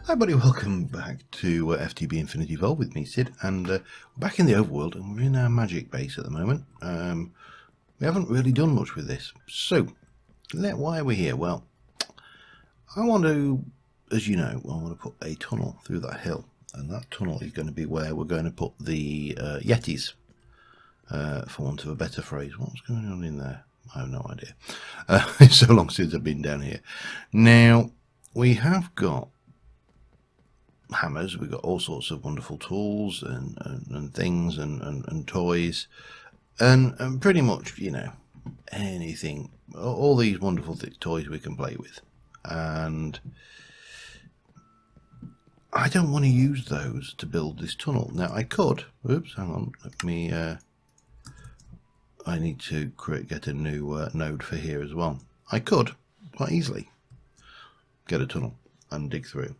Hi buddy, welcome back to FTB Infinity Evolve with me, Sid, and we're back in the overworld and we're in our magic base at the moment. We haven't really done much with this, so why are we here? Well, I want to, as you know, I want to put a tunnel through that hill, and that tunnel is going to be where we're going to put the Yetis, for want of a better phrase. What's going on in there? I have no idea. It's so long since I've been down here. Now, we have got hammers, we've got all sorts of wonderful tools and things and toys and pretty much, you know, anything, all these wonderful toys we can play with, and I don't want to use those to build this tunnel. Now I could, oops, hang on, let me I need to get a new node for here as well. I could quite easily get a tunnel and dig through.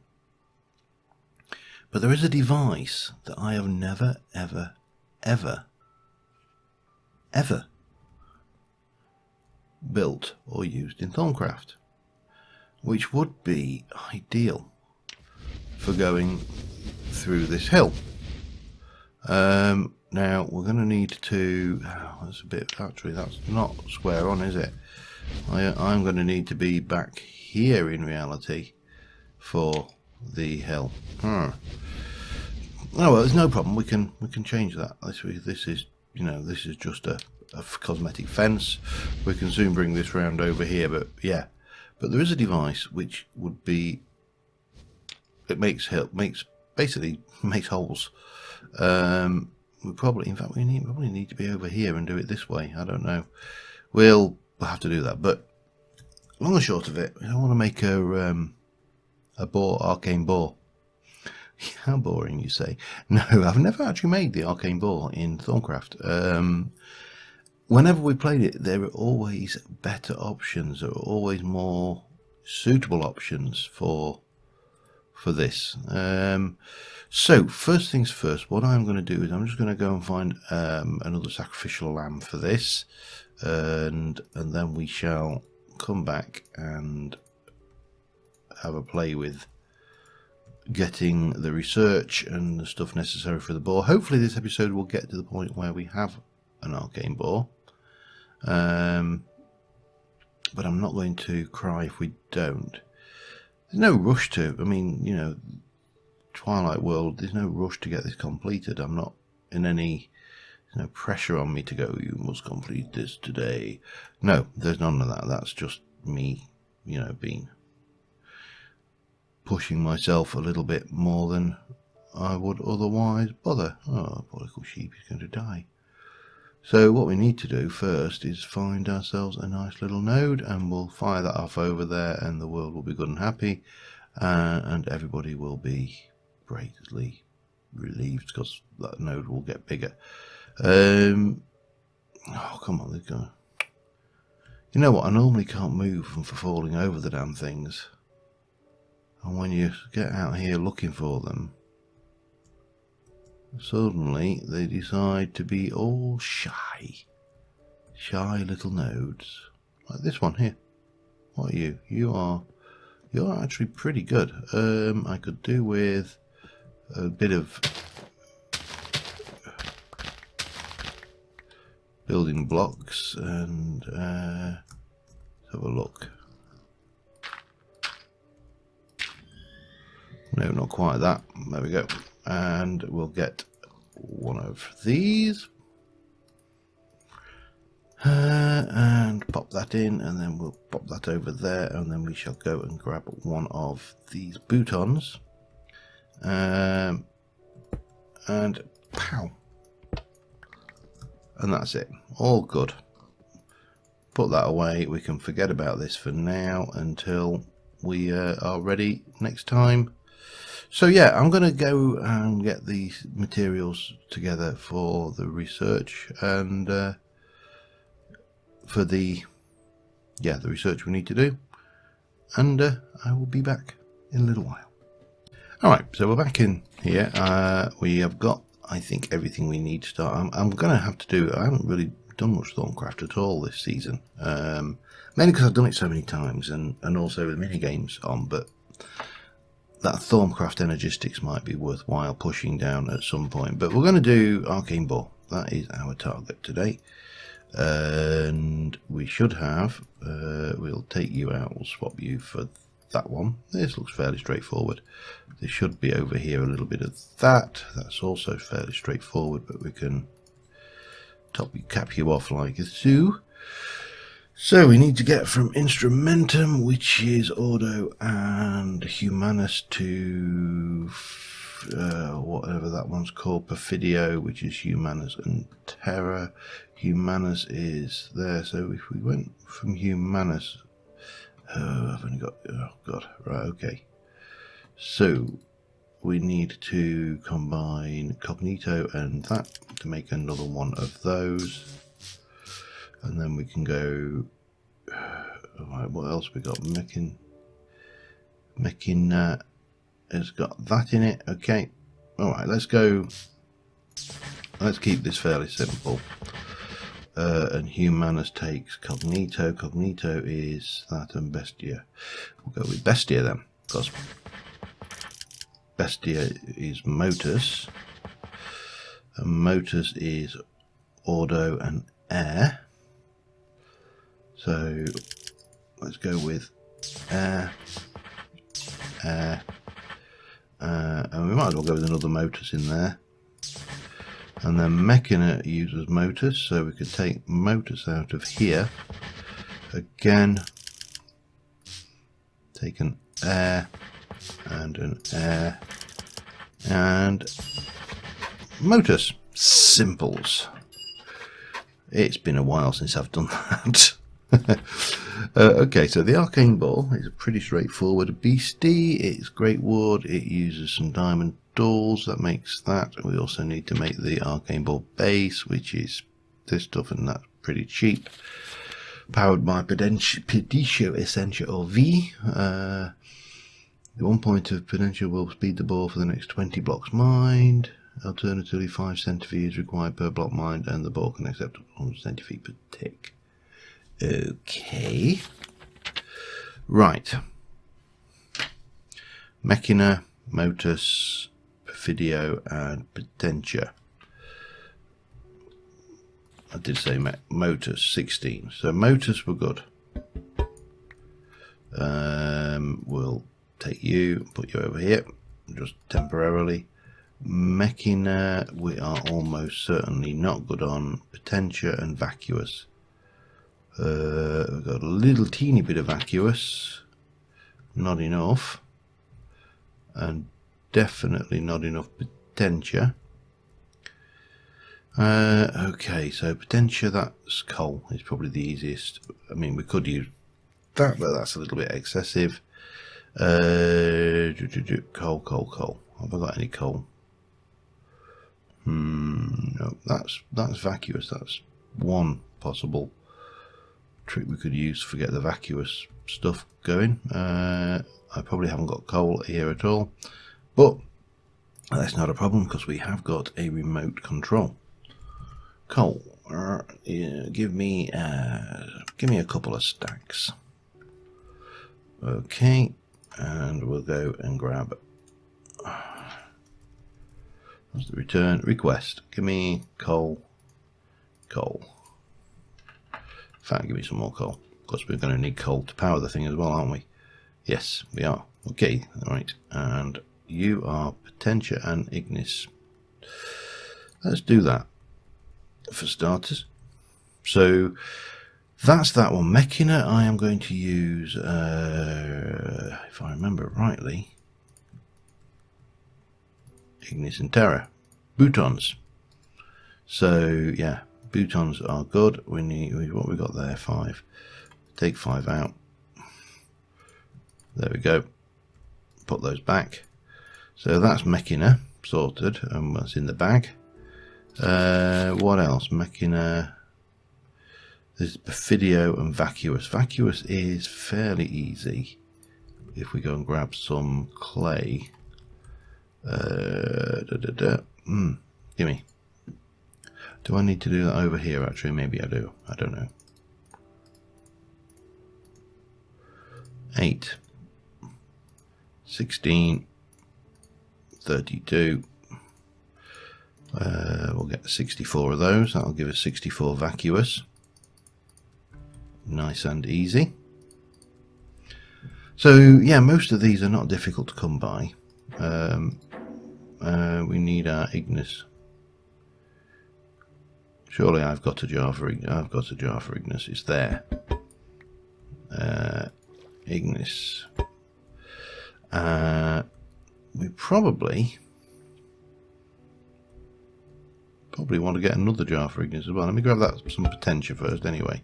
But there is a device that I have never, ever, ever, ever built or used in Thaumcraft, which would be ideal for going through this hill. Now we're going to need to, that's a bit, actually that's not square on, is it? I'm going to need to be back here in reality for the hill. Oh well, there's no problem. We can change that. This is, you know, this is just a cosmetic fence. We can soon bring this round over here. But yeah, but there is a device which would be, it basically makes holes. We probably, in fact, we probably need to be over here and do it this way. I don't know. We'll have to do that. But long and short of it, I want to make a arcane bore. How boring, you say? No, I've never actually made the arcane bore in Thaumcraft. Whenever we played it, there are always better options. There are always more suitable options for this. So first things first, what I'm going to do is I'm just going to go and find another sacrificial lamb for this, and then we shall come back and have a play with getting the research and the stuff necessary for the boar. Hopefully this episode will get to the point where we have an arcane boar, but I'm not going to cry if we don't. There's no rush to, I mean, you know, Twilight World, there's no rush to get this completed. I'm not in any, there's no pressure on me to go, you must complete this today. No, there's none of that. That's just me, you know, pushing myself a little bit more than I would otherwise bother. Oh, poor little sheep is going to die. So what we need to do first is find ourselves a nice little node, and we'll fire that off over there, and the world will be good and happy, and everybody will be greatly relieved because that node will get bigger. Oh, come on, let's go. You know what, I normally can't move them for falling over the damn things. And when you get out here looking for them, suddenly they decide to be all shy little nodes, like this one here. What are you? You're actually pretty good. I could do with a bit of building blocks and let's have a look. No, not quite that. There we go. And we'll get one of these. And pop that in, and then we'll pop that over there, and then we shall go and grab one of these boutons. And pow. And that's it. All good. Put that away. We can forget about this for now until we are ready next time. So yeah, I'm going to go and get these materials together for the research and for the research we need to do, and I will be back in a little while. Alright, so we're back in here. We have got, I think, everything we need to start. I'm going to have to do, I haven't really done much Thorncraft at all this season, mainly because I've done it so many times, and also with mini games on. But that Thorncraft Energistics might be worthwhile pushing down at some point. But we're going to do Arcane Ball. That is our target today, and we should have. We'll take you out. We'll swap you for that one. This looks fairly straightforward. There should be over here a little bit of that. That's also fairly straightforward, but we can cap you off like so. So we need to get from Instrumentum, which is Ordo, and Humanus to whatever that one's called, Perfidio, which is Humanus and Terra. Humanus is there, so if we went from Humanus, I've only got, oh god, right, okay. So we need to combine Cognito and that to make another one of those. And then we can go, right, what else we got? Mechina has got that in it. Okay, alright, let's go. Let's keep this fairly simple. And Humanus takes Cognito. Cognito is that, and Bestia. We'll go with Bestia then, because Bestia is Motus, and Motus is Ordo and Air. So let's go with Air, Air, and we might as well go with another Motus in there. And then Mechina uses Motus, so we could take Motus out of here. Again, take an Air and an Air and Motus. Simples. It's been a while since I've done that. Okay, so the Arcane Ball is a pretty straightforward beastie. It's Great Ward. It uses some diamond dolls. That makes that. We also need to make the Arcane Ball base, which is this stuff, and that's pretty cheap. Powered by Pedicio Essentia or V. The 1 point of potential will speed the ball for the next 20 blocks mined. Alternatively, 5 centifeet is required per block mined, and the ball can accept 100 centifeet per tick. Okay. Right. Mechina, Motus, Perfidio, and Potentia. I did say Motus 16. So Motus were good. We'll take you, put you over here, just temporarily. Mechina, we are almost certainly not good on. Potentia and Vacuous. We've got a little teeny bit of Vacuous, not enough, and definitely not enough Potentia. Okay, so Potentia, that's coal, is probably the easiest. I mean, we could use that, but that's a little bit excessive. Coal. Have I got any coal? No, that's Vacuous. That's one possible trick we could use to get the Vacuous stuff going. I probably haven't got coal here at all, but that's not a problem because we have got a remote control. Coal, yeah, give me a couple of stacks. Okay, and we'll go and grab. That's the return request. Give me coal. In fact, give me some more coal, because we're going to need coal to power the thing as well, aren't we? Yes, we are. Okay, alright. And you are Potentia and Ignis. Let's do that, for starters. So, that's that one. Mechina, I am going to use, if I remember rightly, Ignis and Terra. Boutons. So, yeah. Boutons are good. We need, what we got there, 5. Take 5 out. There we go. Put those back. So that's Mechina sorted, and that's in the bag. What else? Mechina. There's Perfidio and Vacuous. Vacuous is fairly easy if we go and grab some clay. Gimme. Do I need to do that over here actually? Maybe I do. I don't know. 8, 16, 32. We'll get 64 of those. That'll give us 64 vacuous. Nice and easy. So yeah, most of these are not difficult to come by. We need our Ignis. Surely I've got a jar for Ignis. It's there. Ignis. We probably want to get another jar for Ignis as well. Let me grab that some potential first anyway.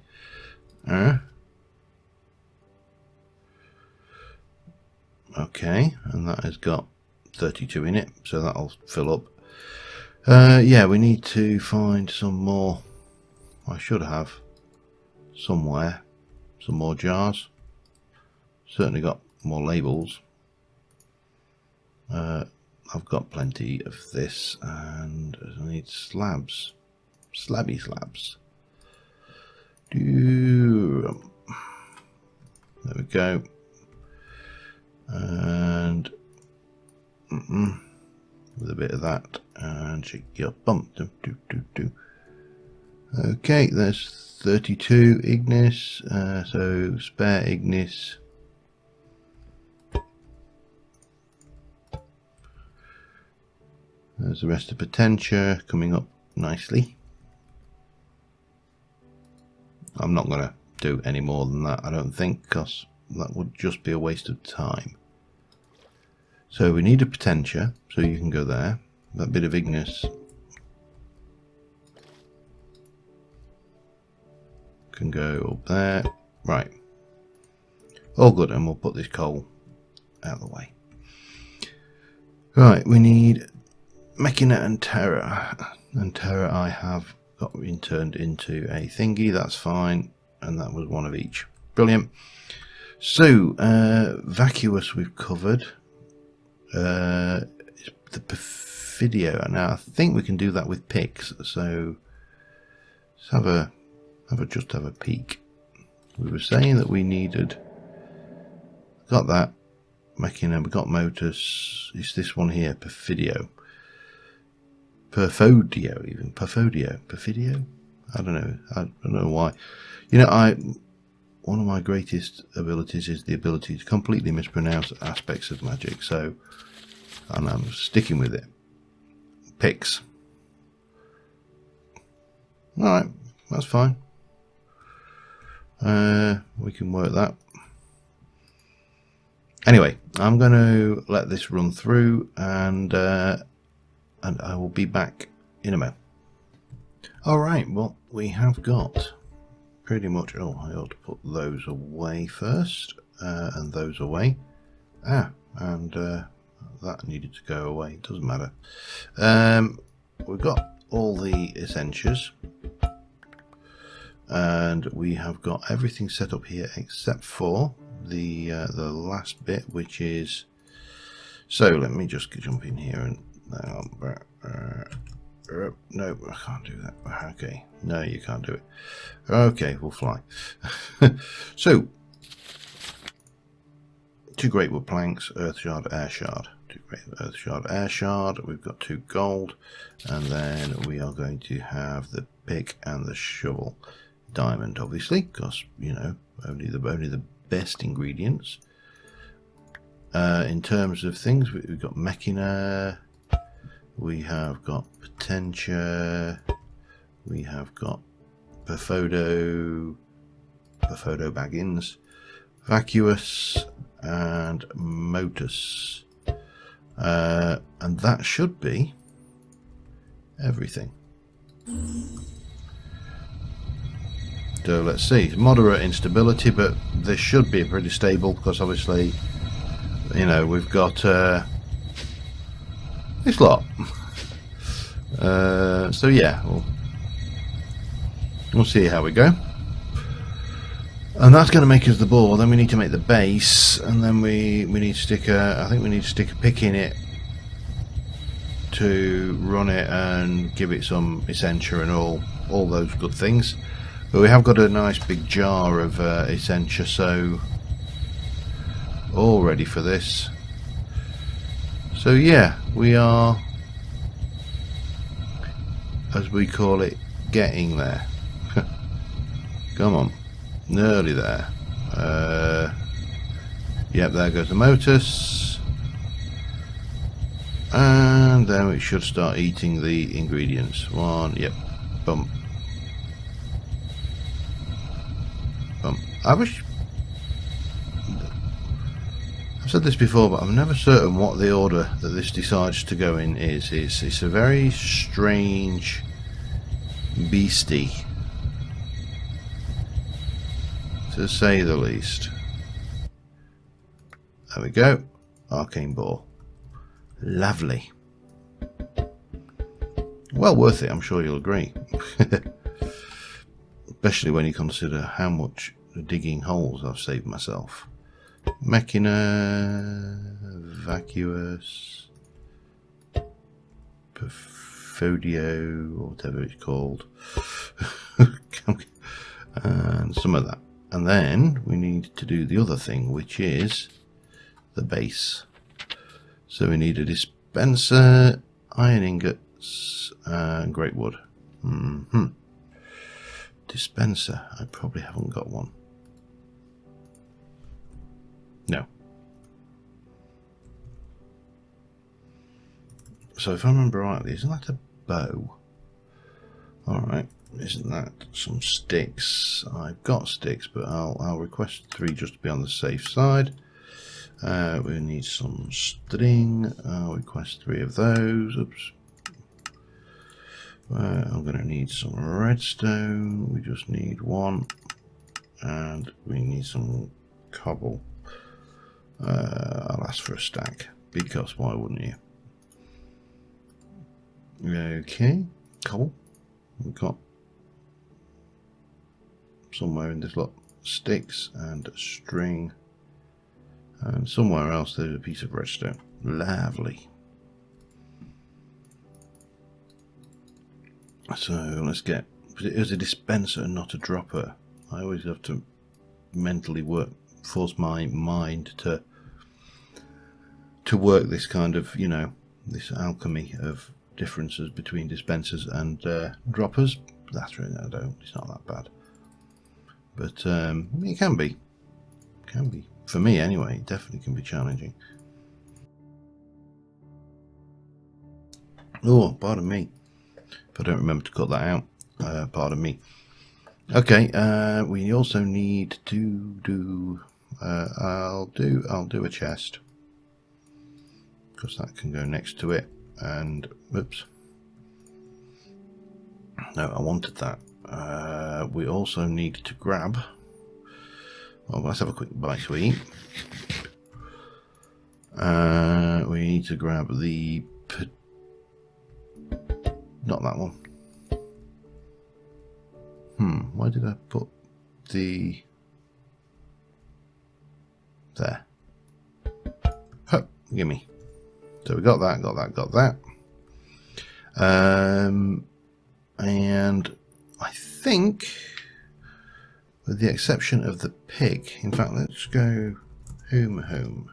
Okay, and that has got 32 in it, so that'll fill up. Yeah, we need to find some more. I should have somewhere some more jars. Certainly got more labels. I've got plenty of this, and I need slabs, slabby slabs. There we go. And with a bit of that, and shake your bump. Okay, there's 32 Ignis, so spare Ignis. There's the rest of Potentia coming up nicely. I'm not going to do any more than that, I don't think, because that would just be a waste of time. So we need a Potentia, so you can go there. That bit of Ignis can go up there. Right. All good, and we'll put this coal out of the way. Right, we need Mechina and Terra. And Terra I have got turned into a thingy, that's fine. And that was one of each. Brilliant. So, vacuous we've covered. The Perfidio. Now I think we can do that with picks. So let's have a peek. We were saying that we needed. Got that. Mechina. We got motors. It's this one here. Perfidio. Perfodio even. Perfidio. I don't know. I don't know why. You know, one of my greatest abilities is the ability to completely mispronounce aspects of magic, so, and I'm sticking with it. Picks. Alright, that's fine. We can work that. Anyway, I'm going to let this run through, and I will be back in a minute. Alright, well, we have got pretty much. Oh, I ought to put those away first, and those away. And that needed to go away. It doesn't matter. We've got all the essentials, and we have got everything set up here except for the last bit, which is. So let me just jump in here and. No, I can't do that. Okay, no, you can't do it. Okay, we'll fly. So, 2 great wood planks, earth shard, air shard. 2 great earth shard, air shard. We've got 2 gold, and then we are going to have the pick and the shovel. Diamond, obviously, because you know only the best ingredients. In terms of things, we've got Mechina. We have got Potentia, we have got Perfodo Baggins, Vacuous, and Motus. And that should be everything. So let's see, moderate instability, but this should be pretty stable because obviously, you know, we've got this lot. So yeah, we'll see how we go. And that's going to make us the ball. Then we need to make the base, and then we need to stick a. I think we need to stick a pick in it to run it and give it some Essentia and all those good things. But we have got a nice big jar of Essentia, so all ready for this. So yeah, we are, as we call it, getting there. Come on, nearly there. Yep, there goes the Motus. And then it should start eating the ingredients. One, yep, bump. Bump. I've said this before, but I'm never certain what the order that this decides to go in is. It's a very strange beastie, to say the least. There we go. Arcane Ball. Lovely. Well worth it, I'm sure you'll agree. Especially when you consider how much digging holes I've saved myself. Machina, Vacuous, Perfodio, or whatever it's called. And some of that. And then we need to do the other thing, which is the base. So we need a dispenser, iron ingots, and great wood. Dispenser, I probably haven't got one. No. So if I remember rightly, isn't that a bow? Alright, isn't that some sticks? I've got sticks, but I'll request 3 just to be on the safe side. We need some string. I'll request 3 of those. Oops. I'm going to need some redstone. We just need 1. And we need some cobble. I'll ask for a stack, because why wouldn't you? Okay, cobble. We've got somewhere in this lot sticks and string. And somewhere else there's a piece of redstone. Lovely. So let's get, it is a dispenser and not a dropper. I always have to mentally force my mind to work this kind of, you know, this alchemy of differences between dispensers and droppers. That's really, it's not that bad. But it can be. For me anyway, it definitely can be challenging. Oh, pardon me. If I don't remember to cut that out, pardon me. Okay, we also need to do, I'll do a chest, because that can go next to it, and, whoops. No, I wanted that. We also need to grab, well, let's have a quick bite to eat. We need to grab the, not that one. Why did I put the, there. Huh, gimme. So we got that. And I think, with the exception of the pig, in fact, let's go home.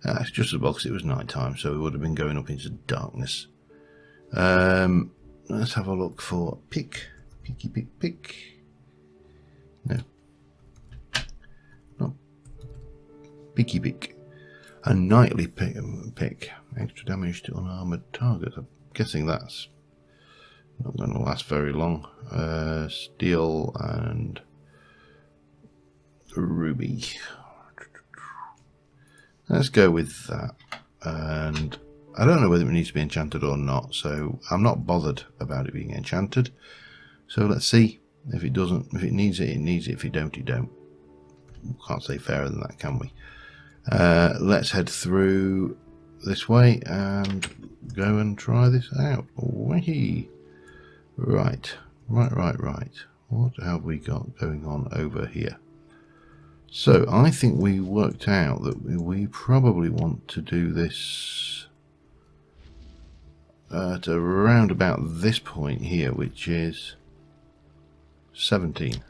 It's just as well because it was night time, so we would have been going up into darkness. Let's have a look for pig. Pig. No. Not pig. A nightly pick. Extra damage to unarmored targets. I'm guessing that's not going to last very long. Steel and ruby. Let's go with that. And I don't know whether it needs to be enchanted or not, so I'm not bothered about it being enchanted. So let's see. If it doesn't, if it needs it, it needs it. If it don't, it don't. Can't say fairer than that, can we? Let's head through this way and go and try this out. Wee. Right. What have we got going on over here? So I think we worked out that we probably want to do this to around about this point here, which is 17.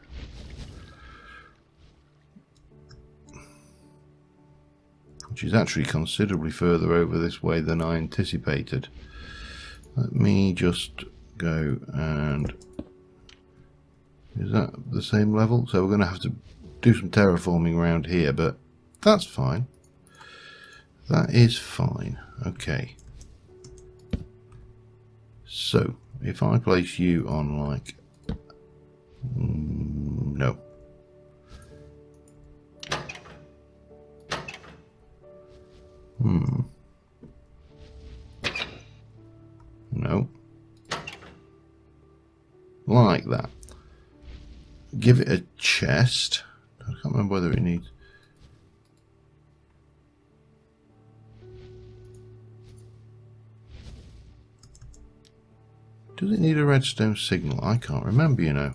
Which is actually considerably further over this way than I anticipated. Let me just go and... Is that the same level? So we're going to have to do some terraforming around here, but that's fine. That is fine. Okay. So, if I place you on like... no. No. Like that. Give it a chest. I can't remember whether it needs... Does it need a redstone signal? I can't remember, you know.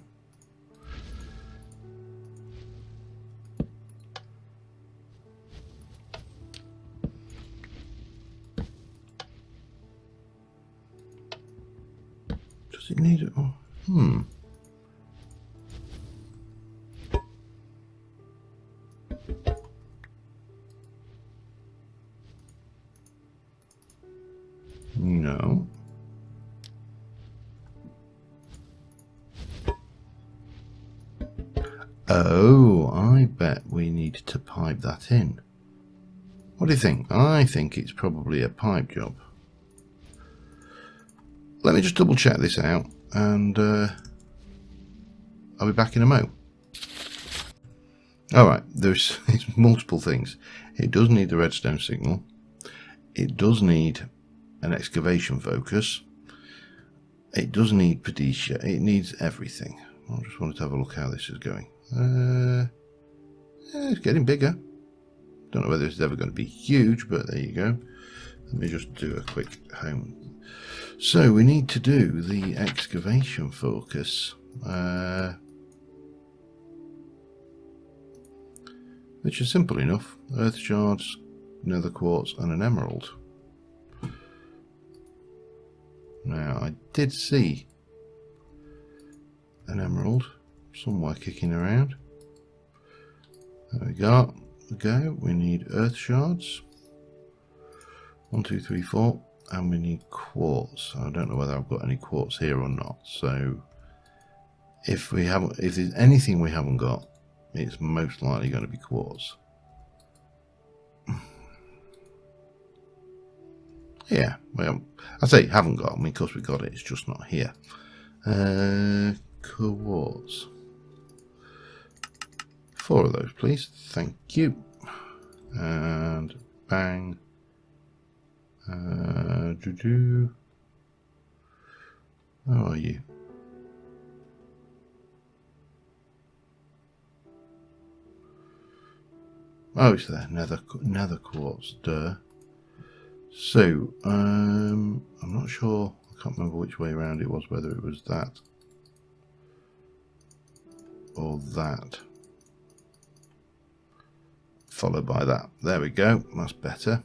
Does it need it? Oh, no. Oh, I bet we need to pipe that in. What do you think? I think it's probably a pipe job. Let me just double check this out, and I'll be back in a mo. Alright, there's multiple things. It does need the redstone signal. It does need an excavation focus. It does need Padisha. It needs everything. I just wanted to have a look how this is going. It's getting bigger. Don't know whether it's ever going to be huge, but there you go. Let me just do a quick home. So we need to do the excavation focus, which is simple enough. Earth shards, nether quartz, and an emerald. Now, I did see an emerald somewhere kicking around. There we go. We need earth shards. 1, 2, 3, 4. And we need quartz. I don't know whether I've got any quartz here or not. So if there's anything we haven't got, it's most likely going to be quartz. Yeah, well, I say haven't got. I mean, of course we got it. It's just not here. Quartz. 4 of those, please. Thank you. And bang. How are you? Oh, it's there. Nether quartz. Duh. So, I'm not sure. I can't remember which way around it was. Whether it was that or that, followed by that. There we go. That's better.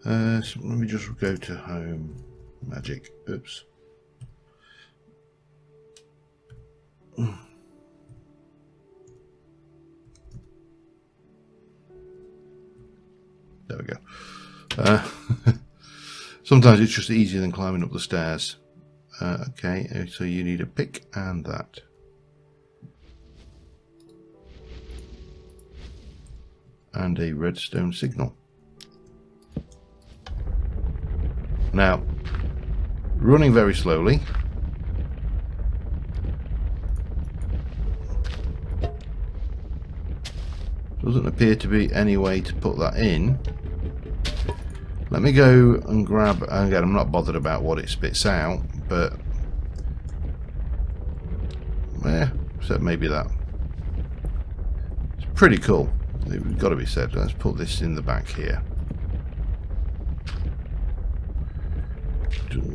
So let me just go to home. Magic. Oops. There we go. Sometimes it's just easier than climbing up the stairs. Okay, so you need a pick and that. And a redstone signal. Now, running very slowly. Doesn't appear to be any way to put that in. Let me go and grab, again, I'm not bothered about what it spits out, but yeah, so maybe that. It's pretty cool. It's got to be said. Let's put this in the back here.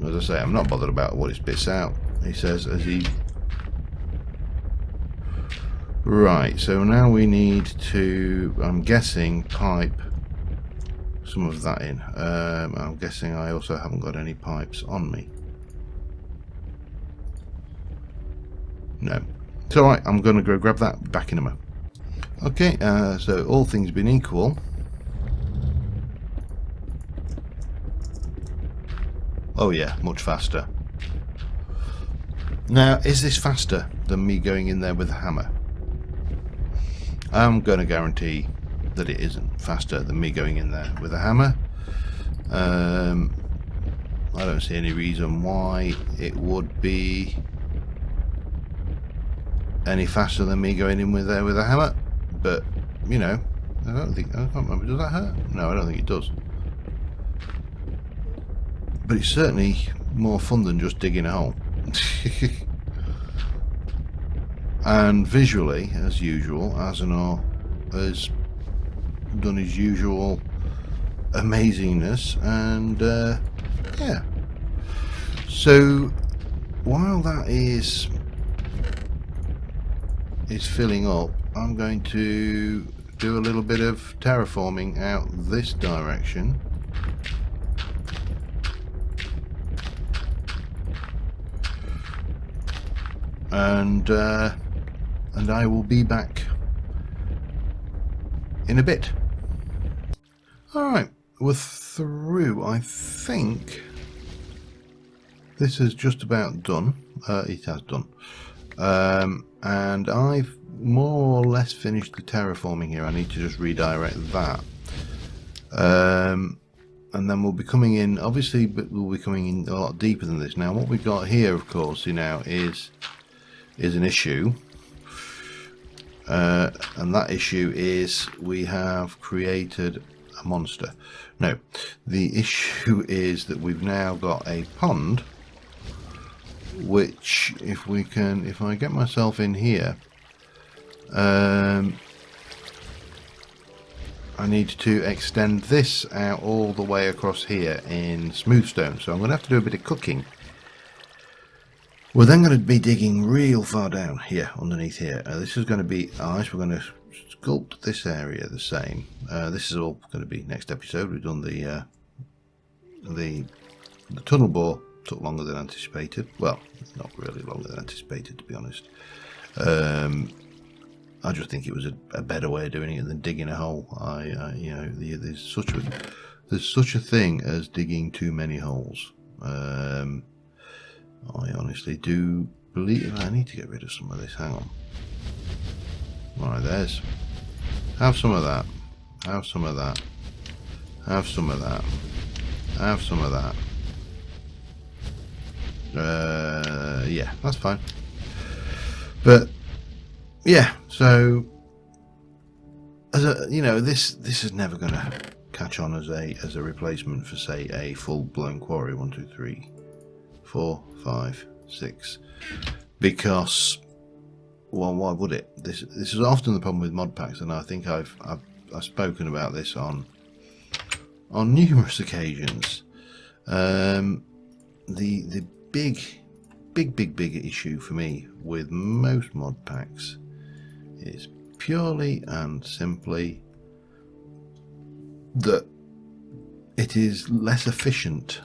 As I say, I'm not bothered about what it spits out. He says as he... Right, so now we need to, I'm guessing, pipe some of that in. I'm guessing I also haven't got any pipes on me. No. It's alright, I'm going to go grab that back in a moment. Okay, so all things being equal. Oh yeah, much faster. Now, is this faster than me going in there with a hammer? I'm going to guarantee that it isn't faster than me going in there with a hammer. I don't see any reason why it would be any faster than me going in with there with a hammer, but you know, I can't remember, does that hurt? No, I don't think it does. But it's certainly more fun than just digging a hole. And visually, as usual, Azenor has done his usual amazingness, and yeah. So while that is filling up, I'm going to do a little bit of terraforming out this direction. And I will be back in a bit. Alright, we're through. I think this is just about done. It has done. And I've more or less finished the terraforming here. I need to just redirect that. And then we'll be coming in, obviously, but we'll be coming in a lot deeper than this. Now, what we've got here, of course, you know, is an issue. And that issue is we have created a monster. No, the issue is that we've now got a pond, which if I get myself in here, I need to extend this out all the way across here in smooth stone, so I'm going to have to do a bit of cooking. We're then going to be digging real far down here underneath here. This is going to be ice. We're going to sculpt this area the same. This is all going to be next episode. We've done the tunnel bore. Took longer than anticipated. Well, not really longer than anticipated, to be honest. I just think it was a better way of doing it than digging a hole. You know, there's such a thing as digging too many holes. I honestly do believe I need to get rid of some of this. Hang on. Alright, there's. Have some of that. Have some of that. Have some of that. Have some of that. Yeah, that's fine. But yeah, so as a, you know, this is never going to catch on as a replacement for, say, a full-blown quarry. 1, 2, 3, 4, 5, 6. Because, well, why would it? This is often the problem with mod packs, and I think I've spoken about this on numerous occasions. The big issue for me with most mod packs is purely and simply that it is less efficient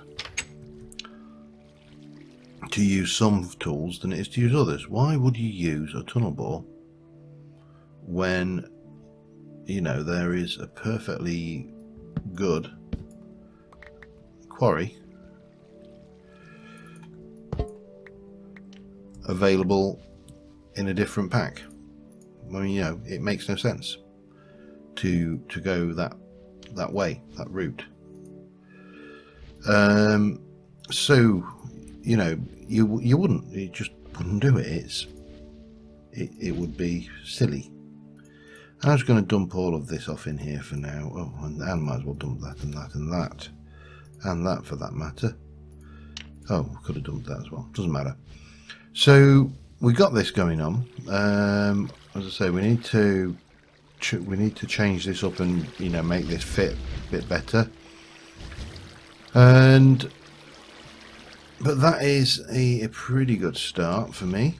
to use some tools than it is to use others. Why would you use a tunnel bore when, you know, there is a perfectly good quarry available in a different pack? I mean, you know, it makes no sense to go that way, that route. So, you know, you just wouldn't do it. It would be silly. I'm just going to dump all of this off in here for now. Oh, and I might as well dump that and that and that and that for that matter. Oh, could have dumped that as well. Doesn't matter. So we got this going on. As I say, we need to change this up and, you know, make this fit a bit better. But that is a pretty good start for me.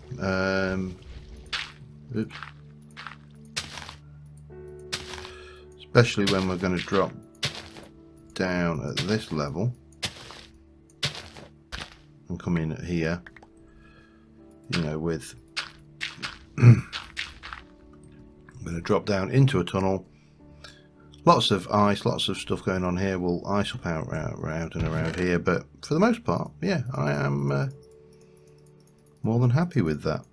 Especially when we're going to drop down at this level and come in at here, you know, with I'm going to drop down into a tunnel. Lots of ice, lots of stuff going on here. We'll ice up out and around here, but for the most part, yeah, I am more than happy with that.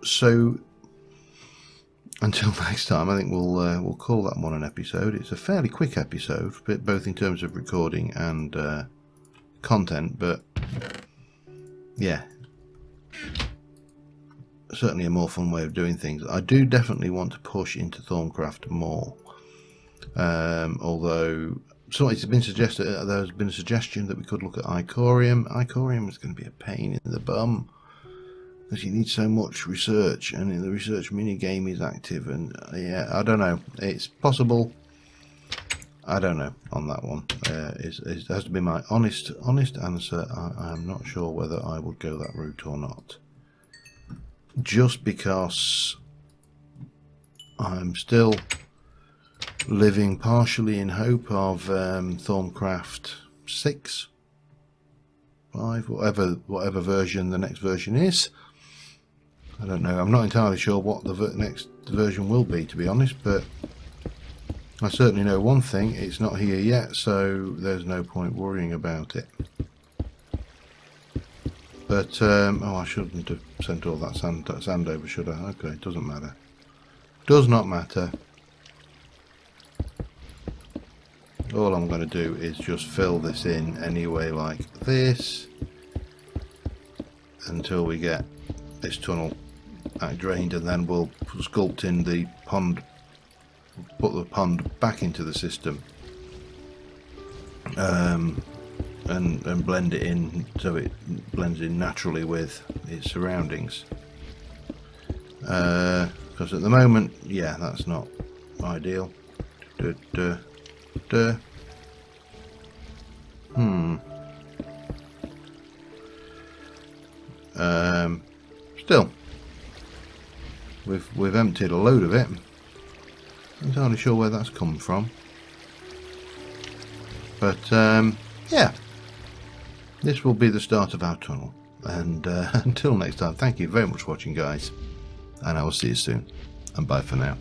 So until next time, I think we'll call that one an episode. It's a fairly quick episode, both in terms of recording and content, but yeah, certainly a more fun way of doing things. I do definitely want to push into Thorncraft more, although there's been a suggestion that we could look at Icorium. Icorium is going to be a pain in the bum because you need so much research, and the research mini game is active, and yeah, I don't know, it's possible. I don't know on that one. It has to be my honest answer. I am not sure whether I would go that route or not, just because I'm still living partially in hope of Thorncraft 6, 5, whatever version the next version is. I don't know. I'm not entirely sure what the next version will be, to be honest, but I certainly know one thing: it's not here yet, so there's no point worrying about it. But oh, I shouldn't have sent all that sand over, should I? Okay, it doesn't matter. Does not matter. All I'm going to do is just fill this in anyway, like this, until we get this tunnel drained, and then we'll sculpt in the pond, put the pond back into the system, and blend it in so it blends in naturally with its surroundings. Because at the moment, yeah, that's not ideal. Still, we've emptied a load of it. I'm not entirely sure where that's come from, but yeah, this will be the start of our tunnel. And until next time, thank you very much for watching, guys, and I will see you soon, and bye for now.